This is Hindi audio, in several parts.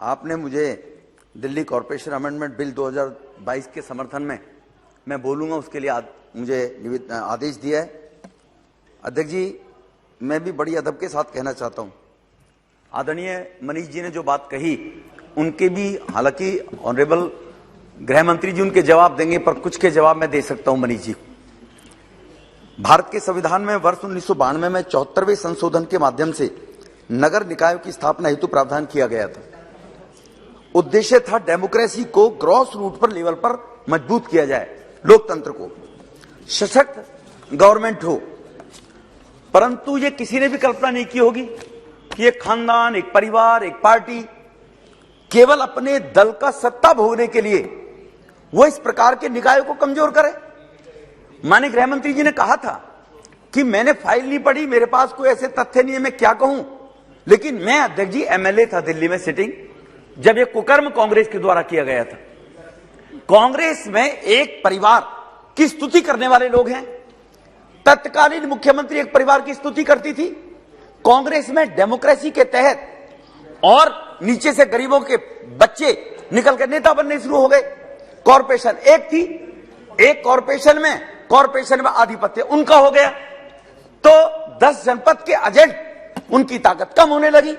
आपने मुझे दिल्ली कॉरपोरेशन अमेंडमेंट बिल 2022 के समर्थन में मैं बोलूंगा, उसके लिए मुझे आदेश दिया है। अध्यक्ष जी, मैं भी बड़ी अदब के साथ कहना चाहता हूं, आदरणीय मनीष जी ने जो बात कही उनके भी, हालांकि ऑनरेबल गृह मंत्री जी उनके जवाब देंगे, पर कुछ के जवाब मैं दे सकता हूं। मनीष जी, भारत के संविधान में वर्ष 1992 में 74वें संशोधन के माध्यम से नगर निकायों की स्थापना हेतु प्रावधान किया गया था। उद्देश्य था डेमोक्रेसी को ग्रॉस रूट पर लेवल पर मजबूत किया जाए, लोकतंत्र को सशक्त गवर्नमेंट हो। परंतु ये किसी ने भी कल्पना नहीं की होगी कि एक खानदान, एक परिवार, एक पार्टी केवल अपने दल का सत्ता भोगने के लिए वो इस प्रकार के निकायों को कमजोर करे। माननीय गृह मंत्री जी ने कहा था कि मैंने फाइल नहीं पढ़ी, मेरे पास कोई ऐसे तथ्य नहीं है, मैं क्या कहूं। लेकिन मैं अध्यक्ष जी एमएलए था दिल्ली में सिटिंग, जब यह कुकर्म कांग्रेस के द्वारा किया गया था। कांग्रेस में एक परिवार की स्तुति करने वाले लोग हैं। तत्कालीन मुख्यमंत्री एक परिवार की स्तुति करती थी। कांग्रेस में डेमोक्रेसी के तहत और नीचे से गरीबों के बच्चे निकलकर नेता बनने शुरू हो गए। कॉरपोरेशन एक थी, एक कॉरपोरेशन में आधिपत्य उनका हो गया, तो 10 जनपद के एजेंट उनकी ताकत कम होने लगी।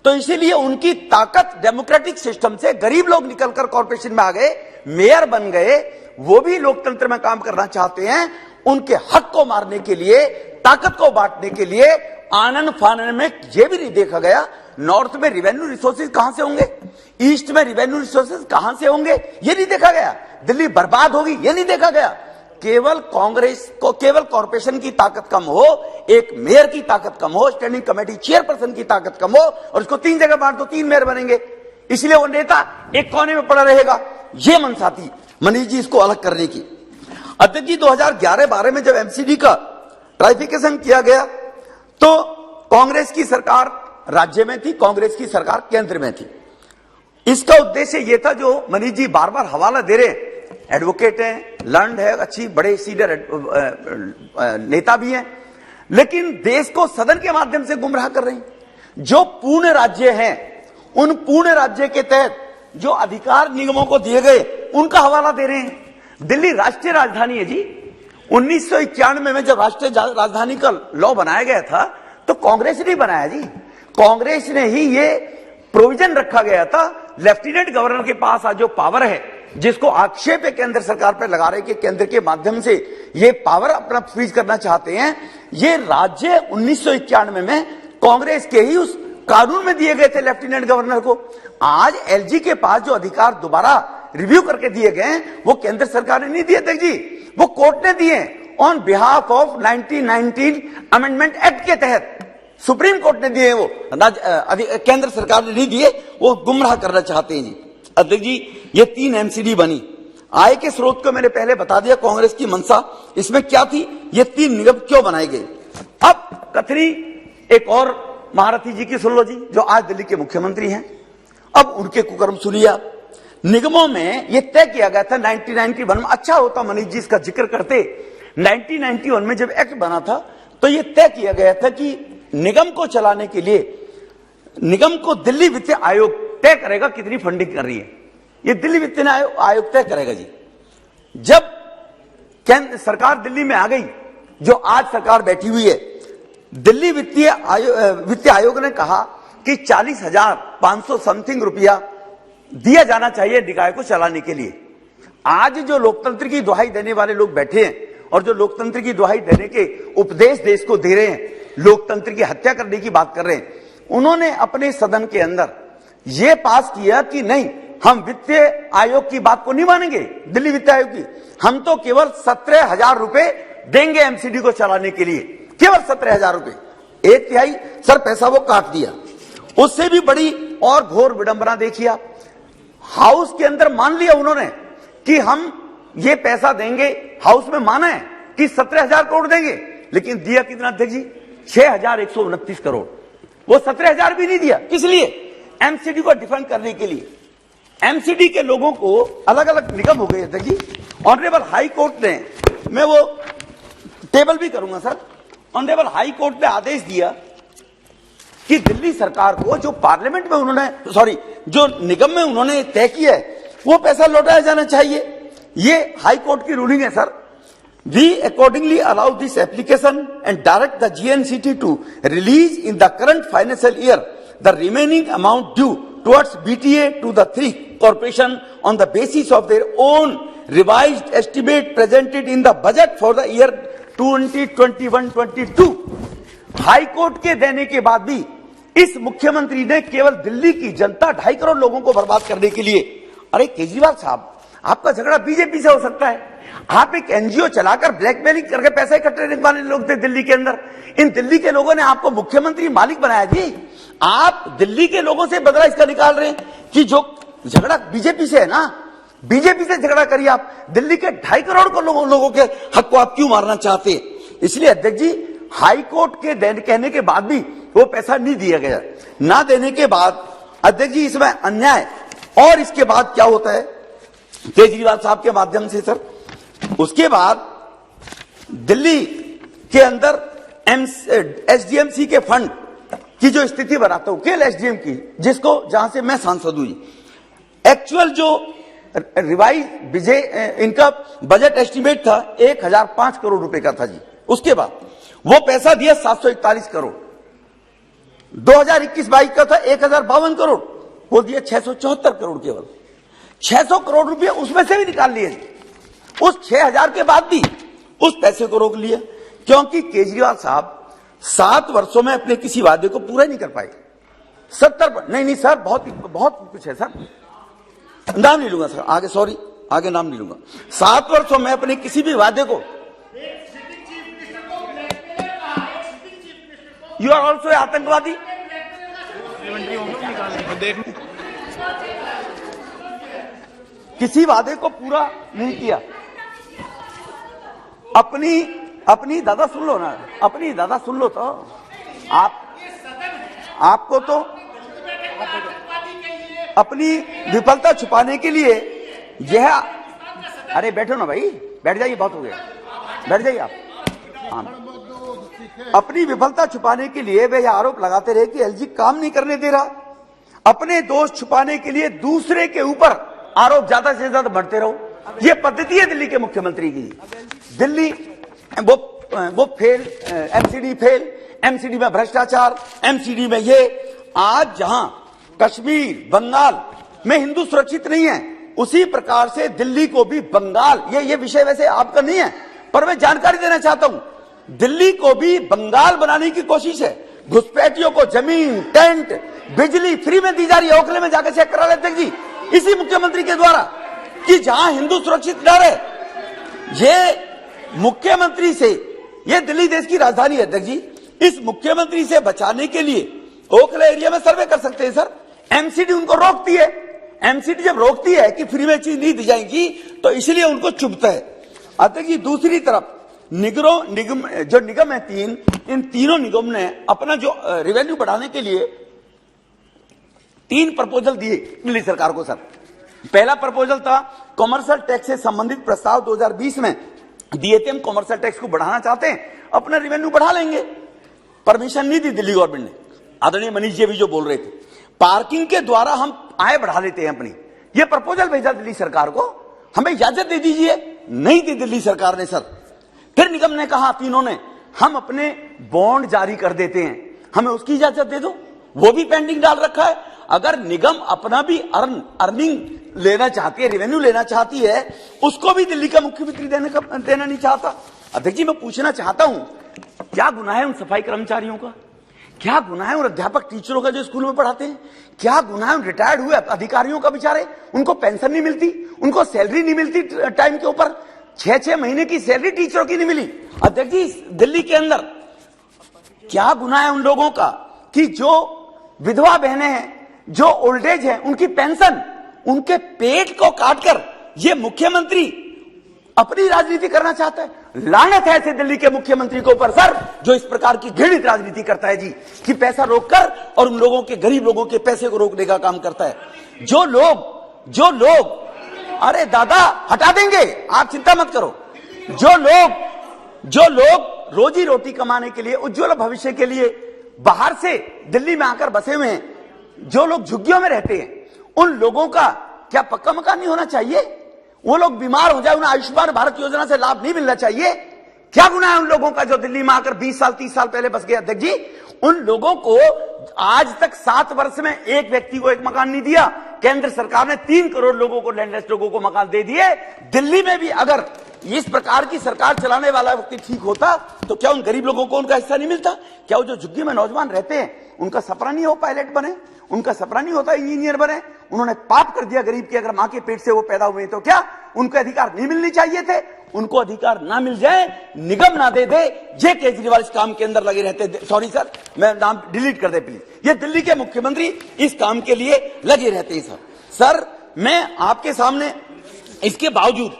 तो इसीलिए उनकी ताकत डेमोक्रेटिक सिस्टम से गरीब लोग निकलकर कॉरपोरेशन में आ गए, मेयर बन गए। वो भी लोकतंत्र में काम करना चाहते हैं। उनके हक को मारने के लिए, ताकत को बांटने के लिए आनन फानन में यह भी नहीं देखा गया नॉर्थ में रेवेन्यू रिसोर्सेज कहां से होंगे, ईस्ट में रेवेन्यू रिसोर्सेज कहां से होंगे, यह नहीं देखा गया। दिल्ली बर्बाद होगी, यह नहीं देखा गया। केवल कांग्रेस को, केवल कॉरपोरेशन की ताकत कम हो, एक मेयर की ताकत कम हो, स्टैंडिंग कमेटी चेयरपर्सन की ताकत कम हो, और उसको 3 जगह बांट दो, 3 मेयर बनेंगे, इसलिए वो नेता एक कोने में पड़ा रहेगा। यह मनसा थी मनीष जी इसको अलग करने की। अध्यक्ष जी, 2011-12 में जब एमसीडी का ट्राइफिकेशन किया गया तो कांग्रेस की सरकार राज्य में थी, कांग्रेस की सरकार केंद्र में थी। इसका उद्देश्य यह था, जो मनीष जी बार बार हवाला दे रहे हैं, एडवोकेट हैं, लर्न्ड है, अच्छी बड़े सीनियर नेता भी हैं, लेकिन देश को सदन के माध्यम से गुमराह कर रही हैं। जो पूर्ण राज्य हैं, उन पूर्ण राज्य के तहत जो अधिकार निगमों को दिए गए उनका हवाला दे रहे हैं। दिल्ली राष्ट्रीय राजधानी है जी। 1991 में जब राष्ट्रीय राजधानी का लॉ बनाया गया था तो कांग्रेस ने बनाया जी, कांग्रेस ने ही ये प्रोविजन रखा गया था। लेफ्टिनेंट गवर्नर के पास आज जो पावर है, जिसको आक्षेप है केंद्र सरकार पर लगा रहे कि केंद्र के माध्यम से ये पावर अपना फ्रीज करना चाहते हैं, ये राज्य 1991 में कांग्रेस के ही उस कानून में दिए गए थे लेफ्टिनेंट गवर्नर को। आज एलजी के पास जो अधिकार दोबारा रिव्यू करके दिए गए वो केंद्र सरकार ने नहीं दिए थे जी, वो कोर्ट ने दिए on behalf of 1919 amendment act के तहत सुप्रीम कोर्ट ने दिए। वो केंद्र सरकार ने नहीं दिए, वो गुमराह करना चाहते हैं जी। अध्यक्ष जी, ये 3 एमसीडी बनी। आय के स्रोत को मैंने पहले बता दिया, कांग्रेस की मंशा इसमें क्या थी, ये 3 निगम क्यों बनाए गए। अब कथनी एक और महारथी जी की सुन लो जी, जो आज दिल्ली के मुख्यमंत्री हैं। अब उनके कुकर्म सुनिए आप। निगमों में यह तय किया गया था 1991 में, अच्छा होता मनीष जी इसका जिक्र करते। 1991 में जब एक्ट बना था तो यह तय किया गया था कि निगम को चलाने के लिए निगम को दिल्ली वित्त आयोग तय करेगा कितनी फंडिंग कर रही है। यह दिल्ली वित्त आयोग तय करेगा जी। जब केंद्र सरकार दिल्ली में आ गई, जो आज सरकार बैठी हुई है, दिल्ली वित्त आयोग ने कहा कि 40,500 समथिंग रुपया दिया जाना चाहिए निकाय को चलाने के लिए। आज जो लोकतंत्र की दुहाई देने वाले लोग बैठे हैं और जो लोकतंत्र की दुहाई देने के उपदेश देश को दे रहे हैं, लोकतंत्र की हत्या करने की बात कर रहे हैं, उन्होंने अपने सदन के अंदर यह पास किया कि नहीं, हम वित्त आयोग की बात को नहीं मानेंगे, दिल्ली वित्त आयोग की। हम तो केवल 17,000 रुपए देंगे एमसीडी को चलाने के लिए, केवल 17,000 रुपए। 1/3 सर पैसा वो काट दिया। उससे भी बड़ी और घोर विडंबना देखिए आप, हाउस के अंदर मान लिया उन्होंने कि हम ये पैसा देंगे, हाउस में माना है कि 17,000 करोड़ देंगे, लेकिन दिया कितना अध्यक्ष जी, 6,129 करोड़। वो 17,000 भी नहीं दिया। किस लिए? एमसीडी को डिफेंड करने के लिए। एमसीडी के लोगों को अलग अलग निगम हो गए अध्यक्ष जी। ऑनरेबल हाई कोर्ट ने, मैं वो टेबल भी करूंगा सर, ऑनरेबल हाई कोर्ट ने आदेश दिया कि दिल्ली सरकार को, जो पार्लियामेंट में उन्होंने, सॉरी जो निगम में उन्होंने तय किया है वो पैसा लौटाया जाना चाहिए। ये हाई कोर्ट की रूलिंग है sir. We accordingly allow this application and direct the GNCT to release in the current financial year the remaining amount due towards BTA to the three corporation on the basis of their own revised estimate presented in the budget for the year 2021-22। High court के देने के बाद भी इस मुख्यमंत्री ने केवल दिल्ली की जनता 2.5 करोड़ लोगों को बर्बाद करने के लिए, अरे केजरीवाल साहब आपका झगड़ा बीजेपी से हो सकता है, आप एक एनजीओ चलाकर ब्लैकमेलिंग करके पैसे इकट्ठे करने वाले लोग थे दिल्ली के अंदर। इन दिल्ली के लोगों ने आपको मुख्यमंत्री मालिक बनाया जी। आप दिल्ली के लोगों से बदला इसका निकाल रहे हैं कि जो झगड़ा बीजेपी से है ना, बीजेपी से झगड़ा करिए आप। दिल्ली के 2.5 करोड़ को लोगों के हक को आप क्यों मारना चाहते हैं? इसलिए अध्यक्ष जी हाई कोर्ट के कहने के बाद भी वो पैसा नहीं दिया गया। ना देने के बाद अध्यक्ष जी इसमें अन्याय, और इसके बाद क्या होता है केजरीवाल साहब के माध्यम से सर, उसके बाद दिल्ली के अंदर एसडीएमसी के फंड की जो स्थिति बनाता हूं, केवल एसडीएम की, जिसको जहां से मैं सांसद हुई, एक्चुअल जो रिवाइज विजय इनका बजट एस्टिमेट था 1005 करोड़ रुपए का था जी। उसके बाद वो पैसा दिया 741 करोड़। 2021-22 का था 1052 करोड़, वो दिया 674 करोड़। केवल 600 करोड़ रुपए उसमें से भी निकाल लिए। उस 6000 के बाद भी उस पैसे को रोक लिया, क्योंकि केजरीवाल साहब 7 वर्षों में अपने किसी वादे को पूरा नहीं कर पाए। 70 नहीं सर, बहुत कुछ है सर, नाम नहीं लूंगा सर आगे, सॉरी आगे नाम नहीं लूंगा। 7 वर्षों में अपने किसी भी वादे को, यू आर ऑल्सो आतंकवादी, किसी वादे को पूरा नहीं किया। अपनी दादा सुन लो ना, अपनी दादा सुन लो तो आपको तो अपनी विफलता छुपाने के लिए यह, अरे बैठो ना भाई, बैठ जाइए, बहुत हो गया, बैठ जाइए आप। हाँ, अपनी विफलता छुपाने के लिए वे यह आरोप लगाते रहे कि एलजी काम नहीं करने दे रहा। अपने दोष छुपाने के लिए दूसरे के ऊपर आरोप ज्यादा से ज्यादा बढ़ते रहो, ये पद्धति है दिल्ली के मुख्यमंत्री की। दिल्ली वो फेल, एमसीडी फेल, एमसीडी में भ्रष्टाचार, एमसीडी में ये। आज जहां कश्मीर बंगाल में हिंदू सुरक्षित नहीं है, उसी प्रकार से दिल्ली को भी बंगाल, ये विषय वैसे आपका नहीं है पर मैं जानकारी देना चाहता हूं, दिल्ली को भी बंगाल बनाने की कोशिश है। घुसपैठियों को जमीन, टेंट, बिजली फ्री में दी जा रही है। ओखले में जाकर चेक करा लेते जी, इसी मुख्यमंत्री के द्वारा, कि जहां हिंदू सुरक्षित न रहे। ये मुख्यमंत्री से, ये दिल्ली देश की राजधानी है अध्यक्ष जी, इस मुख्यमंत्री से बचाने के लिए ओखला एरिया में सर्वे कर सकते हैं सर। एमसीडी उनको रोकती है, एमसीडी जब रोकती है कि फ्री में चीज नहीं दी जाएगी तो इसलिए उनको चुभता है अध्यक्ष जी। दूसरी तरफ निगम है 3, इन तीनों निगम ने अपना जो रेवेन्यू बढ़ाने के लिए 3 प्रपोजल दिए दिल्ली सरकार को सर। पहला प्रपोजल था कॉमर्शियल टैक्स से संबंधित प्रस्ताव 2020 में दिए थे, हम कॉमर्शियल टैक्स को बढ़ाना चाहते हैं, अपना रेवेन्यू बढ़ा लेंगे। परमिशन नहीं दी दिल्ली गवर्नमेंट ने, आदरणीय मनीष जी भी जो बोल रहे थे, पार्किंग के द्वारा हम आय बढ़ा लेते हैं अपनी। ये प्रपोजल भेजा दिल्ली सरकार को, हमें इजाजत दे दीजिए, नहीं दी दिल्ली सरकार ने सर। फिर निगम ने कहा, तीनों ने, हम अपने बॉन्ड जारी कर देते हैं, हमें उसकी इजाजत दे दो, वो भी पेंडिंग डाल रखा है। अगर निगम अपना भी अर्निंग लेना चाहती है, रेवेन्यू लेना चाहती है, उसको भी दिल्ली का मुख्यमंत्री देना नहीं चाहता। अध्यक्ष जी मैं पूछना चाहता हूं, क्या गुनाह है उन सफाई कर्मचारियों का, क्या गुनाह है उन अध्यापक टीचरों का जो स्कूल में पढ़ाते हैं, क्या गुनाह है उन रिटायर्ड हुए अधिकारियों का, बेचारे उनको पेंशन नहीं मिलती, उनको सैलरी नहीं मिलती टाइम के ऊपर, 6-6 महीने की सैलरी टीचरों की नहीं मिली। अध्यक्ष जी दिल्ली के अंदर क्या गुनाह है उन लोगों का कि जो विधवा बहनें हैं, जो ओल्ड एज है, उनकी पेंशन, उनके पेट को काटकर ये मुख्यमंत्री अपनी राजनीति करना चाहता है। लानत है ऐसे दिल्ली के मुख्यमंत्री के ऊपर सर, जो इस प्रकार की घृणित राजनीति करता है जी, कि पैसा रोककर और उन लोगों के, गरीब लोगों के पैसे को रोकने का काम करता है। जो लोग अरे दादा हटा देंगे, आप चिंता मत करो। जो लोग रोजी रोटी कमाने के लिए, उज्ज्वल भविष्य के लिए बाहर से दिल्ली में आकर बसे हुए हैं, जो लोग झुग्गियों में रहते हैं, उन लोगों का क्या पक्का मकान नहीं होना चाहिए? वो लोग बीमार हो जाए, उन्हें आयुष्मान भारत योजना से लाभ नहीं मिलना चाहिए? क्या गुनाह है उन लोगों का जो दिल्ली में आकर 20 साल 30 साल पहले बस गए? अध्यक्ष जी, उन लोगों को आज तक 7 वर्ष में एक व्यक्ति को एक मकान नहीं दिया। केंद्र सरकार ने 3 करोड़ लोगों को, लैंडलेस लोगों को मकान दे दिए। दिल्ली में भी अगर इस प्रकार की सरकार चलाने वाला व्यक्ति ठीक होता तो क्या उन गरीब लोगों को उनका हिस्सा नहीं मिलता? क्या वो जो झुग्गी में नौजवान रहते हैं उनका सपना नहीं हो पायलट बने, उनका सपना नहीं होता इंजीनियर बने? उन्होंने पाप कर दिया गरीब की, अगर मां के पेट से वो पैदा हुए तो क्या उनको अधिकार नहीं मिलने चाहिए थे? उनको अधिकार ना मिल जाए, निगम ना दे दे, जे केजरीवाल इस काम के अंदर लगे रहते। सॉरी सर, मैं नाम डिलीट कर दे प्लीज। ये दिल्ली के मुख्यमंत्री इस काम के लिए लगे रहते हैं। सर मैं आपके सामने इसके बावजूद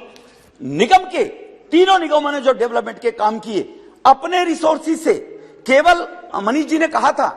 निगम के तीनों निगमों ने जो डेवलपमेंट के काम किए अपने रिसोर्सेज से, केवल मनीष जी ने कहा था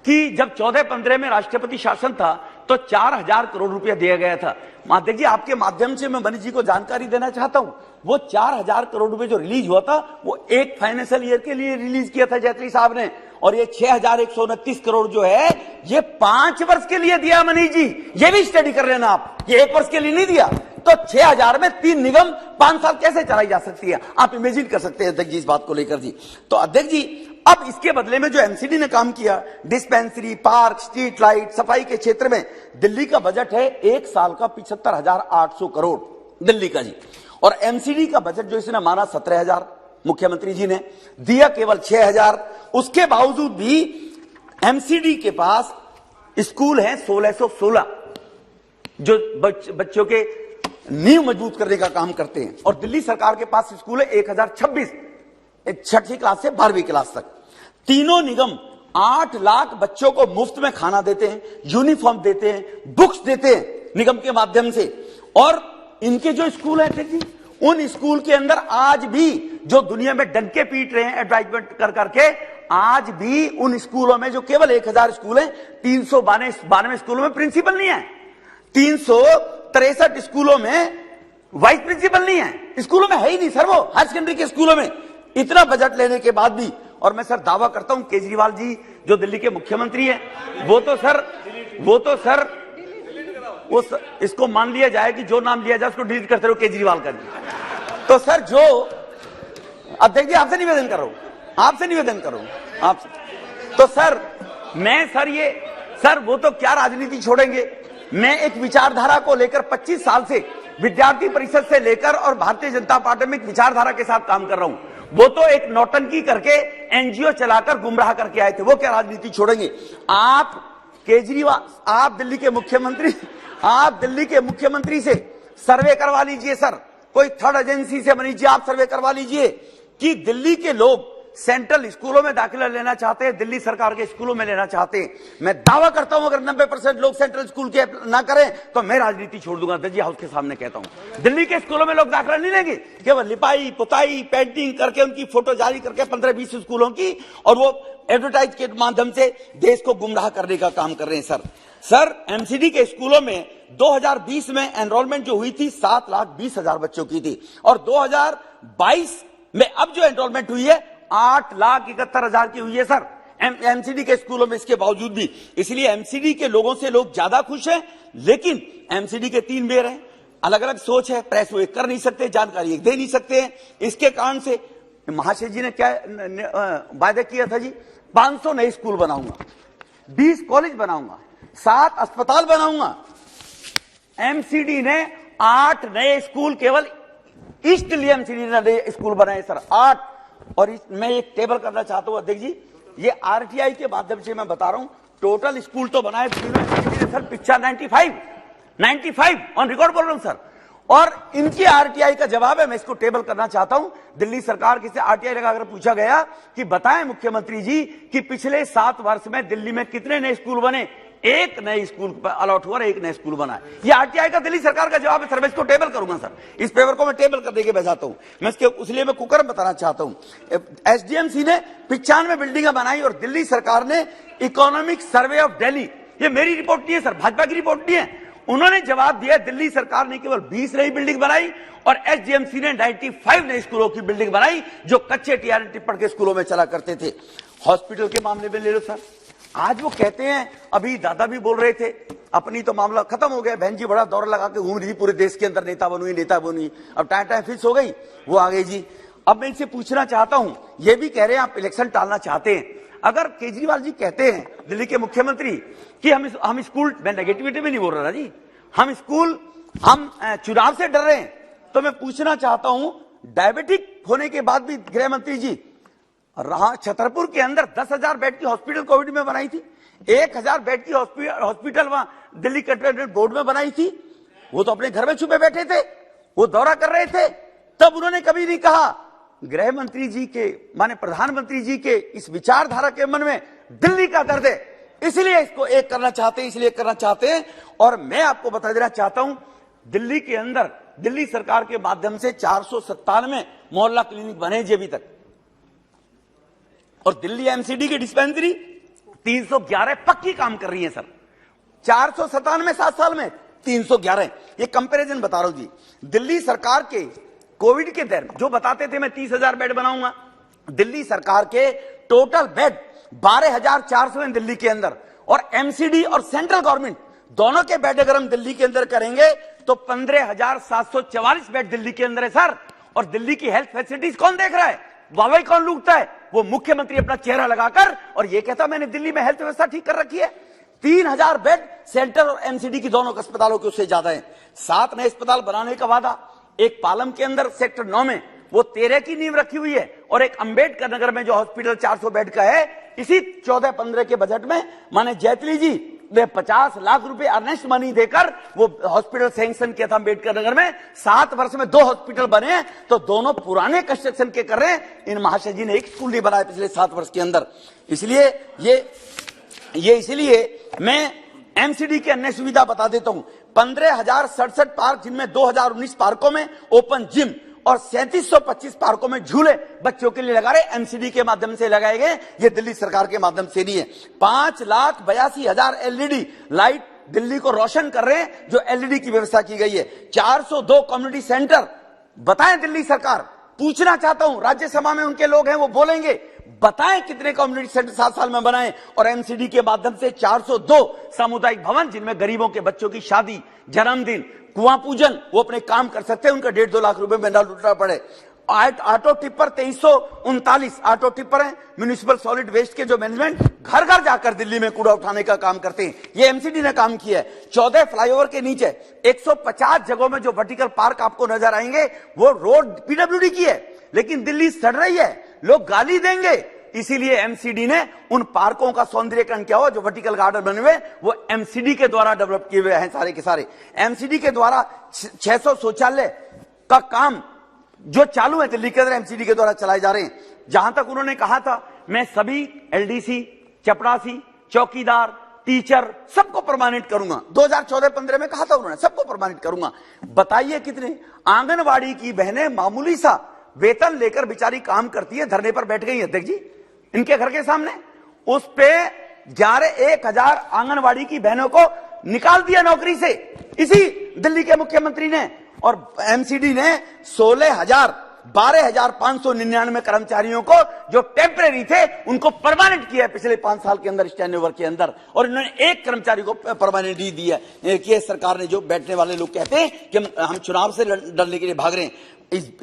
कि जब 14-15 में राष्ट्रपति शासन था तो 4000 करोड़ रुपया दिया गया था। अध्यक्ष जी, आपके माध्यम से मैं मनीष जी को जानकारी देना चाहता हूं, वो 4000 करोड़ रुपए जो रिलीज हुआ था वो एक फाइनेंशियल ईयर के लिए रिलीज किया था जेटली साहब ने, और ये 6129 करोड़ जो है ये 5 वर्ष के लिए दिया। मनीष जी, ये भी स्टडी कर लेना आप, ये 1 वर्ष के लिए नहीं दिया। तो 6000 में 3 निगम 5 साल कैसे चलाई जा सकती है? आप इमेजिन कर सकते हैं अध्यक्ष जी इस बात को लेकर जी। तो अध्यक्ष जी, अब इसके बदले में जो एमसीडी ने काम किया, डिस्पेंसरी, पार्क, स्ट्रीट लाइट, सफाई के क्षेत्र में दिल्ली का बजट है 1 साल का 75,800 करोड़ दिल्ली का जी, और एमसीडी का बजट जो इसने माना 17,000, मुख्यमंत्री जी ने दिया केवल 6,000। उसके बावजूद भी एमसीडी के पास स्कूल हैं 1616 जो बच्चों के नींव मजबूत करने का काम करते हैं, और दिल्ली सरकार के पास स्कूल है 1026 छठी क्लास से 12वीं क्लास तक। तीनों निगम 8 लाख बच्चों को मुफ्त में खाना देते हैं, यूनिफॉर्म देते हैं, बुक्स देते हैं निगम के माध्यम से। और इनके जो स्कूल है जी, उन स्कूल के अंदर आज भी जो दुनिया में डंके पीट रहे हैं एडवर्टाइजमेंट कर करके, आज भी उन स्कूलों में जो केवल 1000 स्कूल हैं, 392 स्कूलों में प्रिंसिपल नहीं है, 363 स्कूलों में वाइस प्रिंसिपल नहीं है। स्कूलों में है ही नहीं सर, वो हायर सेकेंडरी के स्कूलों में इतना बजट लेने के बाद भी। और मैं सर दावा करता हूं केजरीवाल जी जो दिल्ली के मुख्यमंत्री हैं, वो तो सर इसको मान लिया जाए कि जो नाम लिया जाए उसको डिलीट करते रहो केजरीवाल का जी। तो सर जो अध्यक्ष जी आपसे निवेदन कर रहा हूं आपसे, तो सर मैं सर वो तो क्या राजनीति छोड़ेंगे। मैं एक विचारधारा को लेकर 25 साल से विद्यार्थी परिषद से लेकर और भारतीय जनता पार्टी में एक विचारधारा के साथ काम कर रहा हूं। वो तो एक नौटंकी करके एनजीओ चलाकर गुमराह करके आए थे, वो क्या राजनीति छोड़ेंगे। आप केजरीवाल, आप दिल्ली के मुख्यमंत्री से सर्वे करवा लीजिए सर, कोई थर्ड एजेंसी से मनीष जी आप सर्वे करवा लीजिए कि दिल्ली के लोग सेंट्रल स्कूलों में दाखिला लेना चाहते हैं, दिल्ली सरकार के स्कूलों में लेना चाहते हैं। मैं दावा करता हूं अगर 90% लोग सेंट्रल स्कूल के ना करें तो मैं राजनीति छोड़ दूंगा। अध्यक्ष जी हाउस के सामने कहता हूं, दिल्ली के स्कूलों में लोग दाखिला नहीं लेंगे, केवल लिपाई पुताई पेंटिंग करके उनकी फोटो जारी करके 15-20 स्कूलों की, और वो एडवर्टाइज के माध्यम से देश को गुमराह करने का काम कर रहे हैं सर एमसीडी के स्कूलों में 2020 में एनरोलमेंट जो हुई थी 7,20,000 बच्चों की थी, और 2022 में अब जो एनरोलमेंट हुई है 8,71,000 की हुई है सर एमसीडी के स्कूलों में। इसके बावजूद भी, इसलिए एमसीडी के लोगों से लोग ज्यादा खुश हैं, लेकिन एमसीडी के 3 मेयर हैं, अलग अलग सोच है, प्रेस वो एक कर नहीं सकते, जानकारी एक दे नहीं सकते हैं। इसके कारण से महाशय जी ने क्या वायदा किया था जी, 500 नए स्कूल बनाऊंगा, 20 कॉलेज बनाऊंगा, 7 अस्पताल बनाऊंगा। एमसीडी ने 8 नए स्कूल, केवल ईस्ट दिल्ली एमसीडी ने नए स्कूल बनाए सर 8। और मैं एक टेबल करना चाहता हूं अध्यक्ष जी, ये आरटीआई के माध्यम से मैं बता रहा हूं, टोटल स्कूल तो बनाए सर पिक्चर 95 ऑन रिकॉर्ड बोल रहा हूं सर। और इनकी आरटीआई का जवाब है, मैं इसको टेबल करना चाहता हूं। दिल्ली सरकार की से आरटीआई लगाकर पूछा गया कि बताएं मुख्यमंत्री जी कि पिछले 7 वर्ष में दिल्ली में कितने नए स्कूल बने। एक नए स्कूल अलॉट हुआ, एक नए स्कूल बना। ये आरटीआई का दिल्ली सरकार का जवाब है सर। मैं इसको टेबल करूंगा सर, इस पेपर को मैं टेबल करने के बजाता हूं। मैं इसके इसलिए मैं कुकर्म बताना चाहता हूं। एसडीएमसी ने 95 बिल्डिंगें बनाई और दिल्ली सरकार ने इकोनॉमिक सर्वे ऑफ दिल्ली, ये मेरी रिपोर्ट नहीं है सर, भाजपा की रिपोर्ट नहीं है, उन्होंने जवाब दिया दिल्ली सरकार ने केवल 20 नई बिल्डिंग बनाई और एसडीएमसी ने 95 नए स्कूलों की बिल्डिंग बनाई जो कच्चे टीआरएन टिप्पण के स्कूलों में चला करते थे। हॉस्पिटल के मामले में ले लो सर, आज वो कहते हैं, अभी दादा भी बोल रहे थे, अपनी तो मामला खत्म हो गया, बहन जी बड़ा दौरा लगा के घूम रही थी पूरे देश के अंदर, नेता बनूंगी, अब टाइम फिक्स हो गई, वो आ गई जी। अब मैं इनसे पूछना चाहता हूं, ये भी कह रहे हैं आप इलेक्शन टालना चाहते हैं। अगर केजरीवाल जी कहते हैं, दिल्ली के मुख्यमंत्री, कि हम स्कूल, मैं नेगेटिविटी में नहीं बोल रहा जी, हम चुनाव से डर रहे हैं, तो मैं पूछना चाहता हूं, डायबिटिक होने के बाद भी गृह मंत्री जी छतरपुर के अंदर 10,000 बेड की हॉस्पिटल कोविड में बनाई थी, 1,000 बेड की हॉस्पिटल वहां दिल्ली कैंटोनमेंट बोर्ड में बनाई थी। वो तो अपने घर में छुपे बैठे थे, वो दौरा कर रहे थे, तब उन्होंने कभी नहीं कहा। गृह मंत्री जी के माने प्रधानमंत्री जी के इस विचारधारा के मन में दिल्ली का दर्द है, इसलिए इसको एक करना चाहते हैं। और मैं आपको बता देना चाहता हूं, दिल्ली के अंदर दिल्ली सरकार के माध्यम से 497 मोहल्ला क्लिनिक बने जी अभी तक, और दिल्ली एमसीडी की डिस्पेंसरी 311 पक्की काम कर रही है सर। 497 7 साल में 311, ये कंपैरिजन बता रहा हूं जी। दिल्ली सरकार के कोविड के दौरान जो बताते थे मैं 30,000 बेड बनाऊंगा, दिल्ली सरकार के टोटल बेड 12,400 हैं दिल्ली के अंदर, और एमसीडी और सेंट्रल गवर्नमेंट दोनों के बेड अगर हम दिल्ली के अंदर करेंगे तो 15,744 बेड दिल्ली के अंदर है सर। और दिल्ली की हेल्थ फैसिलिटीज कौन देख रहा है, वाहवाही कौन लूटता है? वो मुख्यमंत्री अपना चेहरा लगाकर, और ये कहता मैंने दिल्ली में हेल्थ व्यवस्था ठीक कर रखी है। 3,000 बेड सेंट्रल और एमसीडी की दोनों अस्पतालों के उससे ज्यादा है। 7 नए अस्पताल बनाने का वादा, एक पालम के अंदर सेक्टर 9 में वो 13 की नींव रखी हुई है, और एक अंबेडकर नगर में जो हॉस्पिटल 400 बेड का है, इसी 14-15 के बजट में माने जेटली जी ने 50 लाख रुपए अर्नेस्ट मनी देकर वो हॉस्पिटल सैंक्शन किया था अंबेडकर नगर में। 7 वर्ष में 2 हॉस्पिटल बने हैं, तो दोनों पुराने कंस्ट्रक्शन के कर रहे हैं। इन महाशय जी ने एक स्कूल नहीं बनाया पिछले 7 वर्ष के अंदर। इसलिए इसलिए मैं एमसीडी की अन्य सुविधा बता देता हूं। 15,067 पार्क, जिनमें 2019 पार्कों में ओपन जिम और 3725 पार्कों में झूले बच्चों के लिए लगा रहे, एमसीडी के माध्यम से लगाए गए, ये दिल्ली सरकार के माध्यम से नहीं है। 5,82,000 एलईडी लाइट दिल्ली को रोशन कर रहे हैं, जो एलईडी की व्यवस्था की गई है। 402 कम्युनिटी सेंटर बताएं दिल्ली सरकार, पूछना चाहता हूं, राज्यसभा में उनके लोग हैं, वो बोलेंगे, बताएं कितने कम्युनिटी सेंटर 7 साल में बनाए। और एमसीडी के माध्यम से 402 सामुदायिक भवन, जिनमें गरीबों के बच्चों की शादी, जन्मदिन, कुआं पूजन, वो अपने काम कर सकते हैं, उनका 1.5-2 लाख रुपए में ना लूटना पड़े। ऑटो टिप्पर 2339 ऑटो टिप्पर हैं, म्यूनिसिपल सॉलिड वेस्ट के जो मैनेजमेंट घर घर जाकर दिल्ली में कूड़ा उठाने का काम करते हैं, ये एमसीडी ने काम किया है। 14 फ्लाईओवर के नीचे 150 जगहों में जो वर्टिकल पार्क आपको नजर आएंगे, वो रोड पीडब्ल्यूडी की है, लेकिन दिल्ली सड़ रही है, लोग गाली देंगे, इसीलिए एमसीडी ने उन पार्कों का सौंदर्यीकरण किया हुआ, जो वर्टिकल गार्डन बने हुए, वो एमसीडी के द्वारा डेवलप किए हुए हैं सारे के सारे। एमसीडी के द्वारा 600 शौचालय का काम जो चालू है दिल्ली के अंदर, एमसीडी के द्वारा चलाए जा रहे हैं। जहां तक उन्होंने कहा था, मैं सभी एलडीसी, चपरासी, चौकीदार, टीचर सबको परमानेंट करूंगा, 2014-15 में कहा था उन्होंने, सबको परमानेंट करूंगा। बताइए कितने आंगनबाड़ी की बहनें मामूली सा वेतन लेकर बेचारी काम करती है, धरने पर बैठ गई अध्यक्ष जी इनके घर के सामने, उस पे 1,000 आंगनबाड़ी की बहनों को निकाल दिया नौकरी से इसी दिल्ली के मुख्यमंत्री ने। और एमसीडी ने 12,599 कर्मचारियों को जो टेम्परेरी थे उनको परमानेंट किया है पिछले 5 साल के अंदर, स्टैंड ओवर के अंदर, और इन्होंने एक कर्मचारी को परमानेंट ही दिया कि सरकार ने। जो बैठने वाले लोग कहते हैं कि हम चुनाव से डरने के लिए भाग रहे हैं,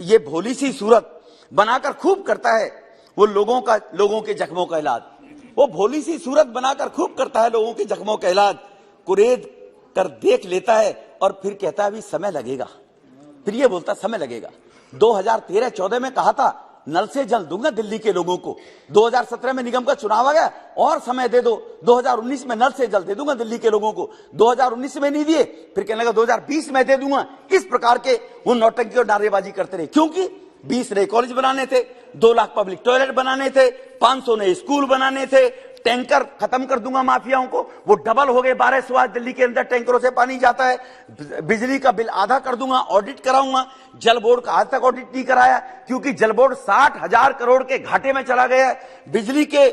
ये भोली सी सूरत बनाकर खूब करता है वो लोगों के जख्मों का इलाज, वो भोली सी सूरत बनाकर खूब करता है लोगों के जख्मों का इलाज, कुरेद कर देख लेता है और फिर कहता है अभी समय लगेगा, फिर ये बोलता समय लगेगा। 2013-14 में कहा था नल से जल दूंगा दिल्ली के लोगों को, 2017 में निगम का चुनाव आ गया और समय दे दो, 2019 में नल से जल दे दूंगा दिल्ली के लोगों को, 2019 में नहीं दिए, फिर कहने लगा 2020 में दे दूंगा। इस प्रकार के वो नौटंकी और नारेबाजी करते रहे, क्योंकि 20 नए कॉलेज बनाने थे, 2 लाख पब्लिक टॉयलेट बनाने थे, 500 नए स्कूल बनाने थे, टैंकर खत्म कर दूंगा माफियाओं को, वो डबल हो गए, 1200 आज दिल्ली के अंदर टैंकरों से पानी जाता है, बिजली का बिल आधा कर दूंगा, ऑडिट कराऊंगा। जल बोर्ड का आज तक ऑडिट नहीं कराया, क्योंकि जल बोर्ड 60,000 करोड़ के घाटे में चला गया है। बिजली के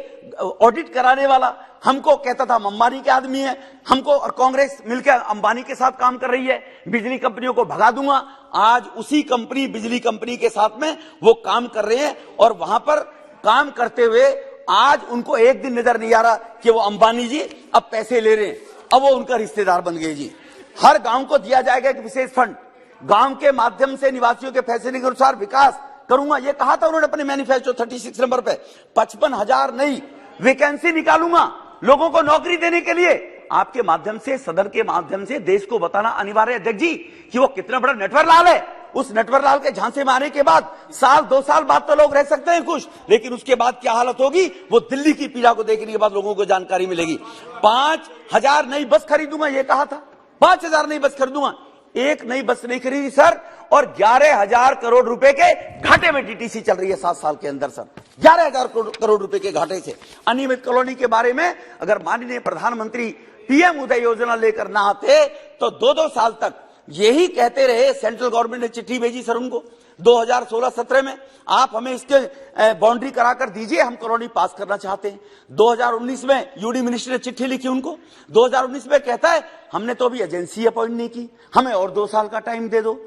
ऑडिट कराने वाला हमको कहता था हम अंबानी के आदमी है, हमको और कांग्रेस मिलकर अंबानी के साथ काम कर रही है, बिजली कंपनियों को भगा दूंगा। आज उसी कंपनी, बिजली कंपनी के साथ में वो काम कर रहे हैं, और वहां पर काम करते हुए आज उनको एक दिन नजर नहीं आ रहा कि वो अंबानी जी अब पैसे ले रहे हैं, अब वो उनका रिश्तेदार बन गए जी। हर गांव को दिया जाएगा एक विशेष फंड, गांव के माध्यम से निवासियों के फैसले के अनुसार विकास करूंगा, ये कहा था उन्होंने अपने मैनिफेस्टो 36 नंबर पे। 55,000 नई वैकेंसी निकालूंगा लोगों को नौकरी देने के लिए। आपके माध्यम से, सदन के माध्यम से देश को बताना अनिवार्य है अध्यक्ष जी कि वो कितना बड़ा नटवरलाल है। उस नटवरलाल के झांसे में आने के बाद साल 2 साल बाद तो लोग रह सकते हैं खुश, लेकिन उसके बाद क्या हालत होगी वो दिल्ली की पीड़ा को देखने के बाद लोगों को जानकारी मिलेगी। 5,000 नई बस खरीदूंगा ये कहा था, 5,000 नई बस खरीदूंगा, एक नई बस नहीं खरीदी सर, और 11,000 करोड़ रुपए के घाटे में डीटीसी चल रही है 7 साल के अंदर सर, 11,000 करोड़ रुपए के घाटे से। अनियमित कॉलोनी के बारे में अगर माननीय प्रधानमंत्री पीएम उदय योजना लेकर ना आते तो 2-2 साल तक यही कहते रहे। सेंट्रल गवर्नमेंट ने चिट्ठी भेजी सर उनको 2016-17 में, आप हमें इसके बाउंड्री कराकर दीजिए, हम कॉलोनी पास करना चाहते हैं। 2019 में यूडी मिनिस्टर ने चिट्ठी लिखी उनको, 2019 में कहता है हमने तो अभी एजेंसी अपॉइंट नहीं की, हमें और 2 साल का टाइम दे दो।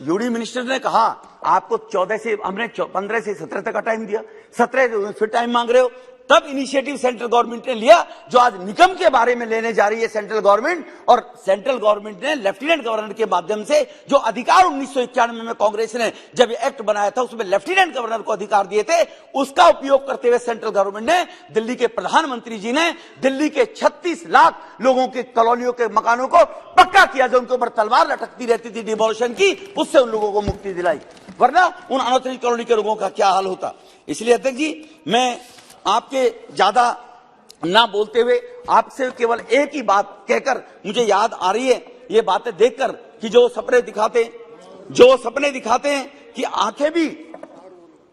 यूडी मिनिस्टर ने कहा आपको 14 से, हमने 15 से 17 तक का टाइम दिया, 17 फिर टाइम मांग रहे हो। तब इनिशिएटिव सेंट्रल गवर्नमेंट ने लिया, जो आज निगम के बारे में लेने जा रही है सेंट्रल गवर्नमेंट, और सेंट्रल गवर्नमेंट ने लेफ्टिनेंट गवर्नर के माध्यम से जो अधिकार 1991 में कांग्रेस ने जब एक्ट बनाया था उसमें लेफ्टिनेंट गवर्नर को अधिकार दिए थे, उसका उपयोग करते हुए सेंट्रल गवर्नमेंट ने, दिल्ली के प्रधानमंत्री जी ने दिल्ली के 36 लाख लोगों के कॉलोनियों के मकानों को पक्का किया, जो उनके ऊपर तलवार लटकती रहती थी डिमोलिशन की, उससे उन लोगों को मुक्ति दिलाई, वरना उन अनौतरित कॉलोनी के लोगों का क्या हाल होता। इसलिए अध्यक्ष जी मैं आपके ज्यादा ना बोलते हुए आपसे केवल एक ही बात कहकर मुझे याद आ रही है, ये बातें देखकर कि जो सपने दिखाते हैं कि आंखें भी,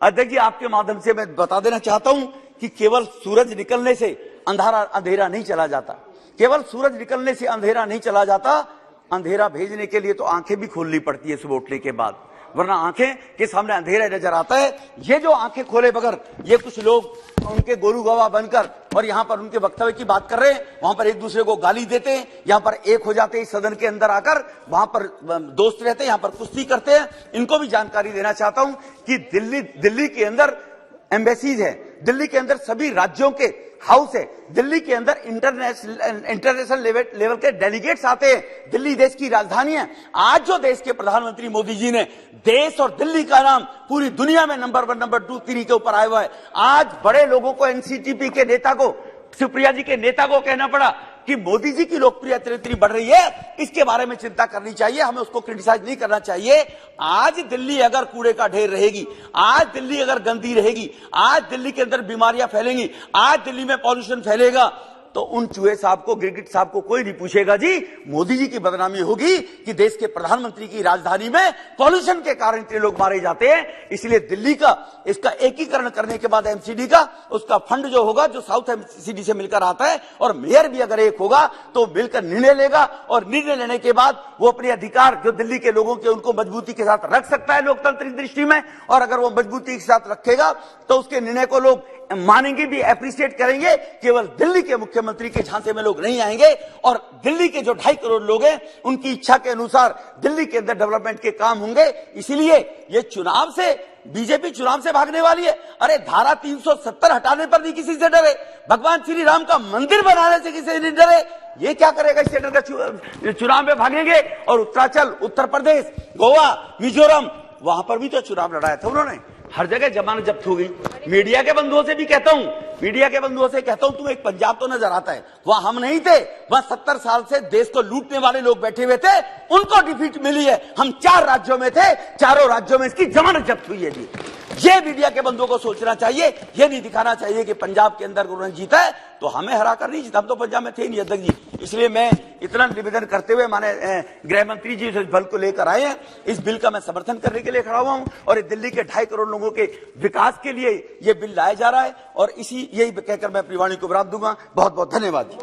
अध्यक्ष जी आपके माध्यम से मैं बता देना चाहता हूं कि केवल सूरज निकलने से अंधेरा नहीं चला जाता, केवल सूरज निकलने से अंधेरा नहीं चला जाता, अंधेरा भेजने के लिए तो आंखें भी खोलनी पड़ती है सुबह उठने के बाद, वरना आंखें के सामने अंधेरा नजर आता है। ये जो आंखें खोले बगैर ये कुछ लोग उनके गोलू गवाह बनकर और यहां पर उनके वक्तव्य की बात कर रहे हैं, वहां पर एक दूसरे को गाली देते हैं, यहां पर एक हो जाते हैं सदन के अंदर आकर, वहां पर दोस्त रहते हैं, यहां पर कुश्ती करते हैं। इनको भी जानकारी देना चाहता हूं कि दिल्ली के अंदर एम्बेसीज है, दिल्ली के अंदर सभी राज्यों के हाउस है, दिल्ली के अंदर इंटरनेशनल लेवल के डेलीगेट्स आते हैं, दिल्ली देश की राजधानी है। आज जो देश के प्रधानमंत्री मोदी जी ने देश और दिल्ली का नाम पूरी दुनिया में नंबर 1, नंबर 2, 3 के ऊपर आया हुआ है। आज बड़े लोगों को, एनसीटीपी के नेता को, सुप्रिया जी के नेता को कहना पड़ा कि मोदी जी की लोकप्रियता इतनी बढ़ रही है, इसके बारे में चिंता करनी चाहिए, हमें उसको क्रिटिसाइज नहीं करना चाहिए। आज दिल्ली अगर कूड़े का ढेर रहेगी, आज दिल्ली अगर गंदी रहेगी, आज दिल्ली के अंदर बीमारियां फैलेंगी, आज दिल्ली में पॉल्यूशन फैलेगा, तो उन चूहे साहब को, गिरगिट साहब को कोई नहीं पूछेगा जी। मोदी जी की बदनामी होगी कि देश के प्रधानमंत्री की राजधानी में पॉल्यूशन के कारण इतने लोग मारे जाते हैं। इसलिए दिल्ली का इसका एकीकरण करने के बाद एमसीडी का उसका फंड जो होगा, जो साउथ एमसीडी से मिलकर आता है, और मेयर भी अगर एक होगा तो मिलकर निर्णय लेगा, और निर्णय लेने के बाद वो अपने अधिकार जो दिल्ली के लोगों के, उनको मजबूती के साथ रख सकता है लोकतंत्र की दृष्टि में, और अगर वो मजबूती के साथ रखेगा तो उसके निर्णय को लोग मानेंगे भी, एप्रिशिएट करेंगे। केवल दिल्ली के मुख्यमंत्री के झांसे में लोग नहीं आएंगे, और दिल्ली के जो 2.5 करोड़ लोग हैं उनकी इच्छा के अनुसार दिल्ली के अंदर डेवलपमेंट के काम होंगे। इसीलिए ये चुनाव से, बीजेपी चुनाव से भागने वाली है। अरे धारा 370 हटाने पर नहीं किसी से डरे, भगवान श्री राम का मंदिर बनाने से किसी से नहीं डरे। ये क्या करेगा, इस सेंटर का चुनाव में भागेंगे। और उत्तरांचल, उत्तर प्रदेश, गोवा, मिजोरम, वहां पर भी तो चुनाव लड़ाया था उन्होंने, हर जगह जमानत जब्त हो गई। मीडिया के बंधुओं से भी कहता हूं, मीडिया के बंधुओं से कहता हूं, तुम्हें एक पंजाब तो नजर आता है, वहां हम नहीं थे, वहां 70 साल से देश को लूटने वाले लोग बैठे हुए थे, उनको डिफीट मिली है। हम 4 राज्यों में थे, चारों राज्यों में इसकी जमानत जब्त हुई है जी। ये मीडिया के बंधुओं को सोचना चाहिए, ये नहीं दिखाना चाहिए कि पंजाब के अंदर उन्होंने जीता है तो हमें हरा कर नहीं जीता, हम तो पंजाब में थे नहीं अध्यक्ष जी। इसलिए मैं इतना निवेदन करते हुए, माने गृह मंत्री जी इस बिल को लेकर आए हैं, इस बिल का मैं समर्थन करने के लिए खड़ा हुआ हूं, और दिल्ली के 2.5 करोड़ लोगों के विकास के लिए ये बिल लाया जा रहा है, और यही कहकर मैं अपनी वाणी को विराम दूंगा। बहुत बहुत धन्यवाद।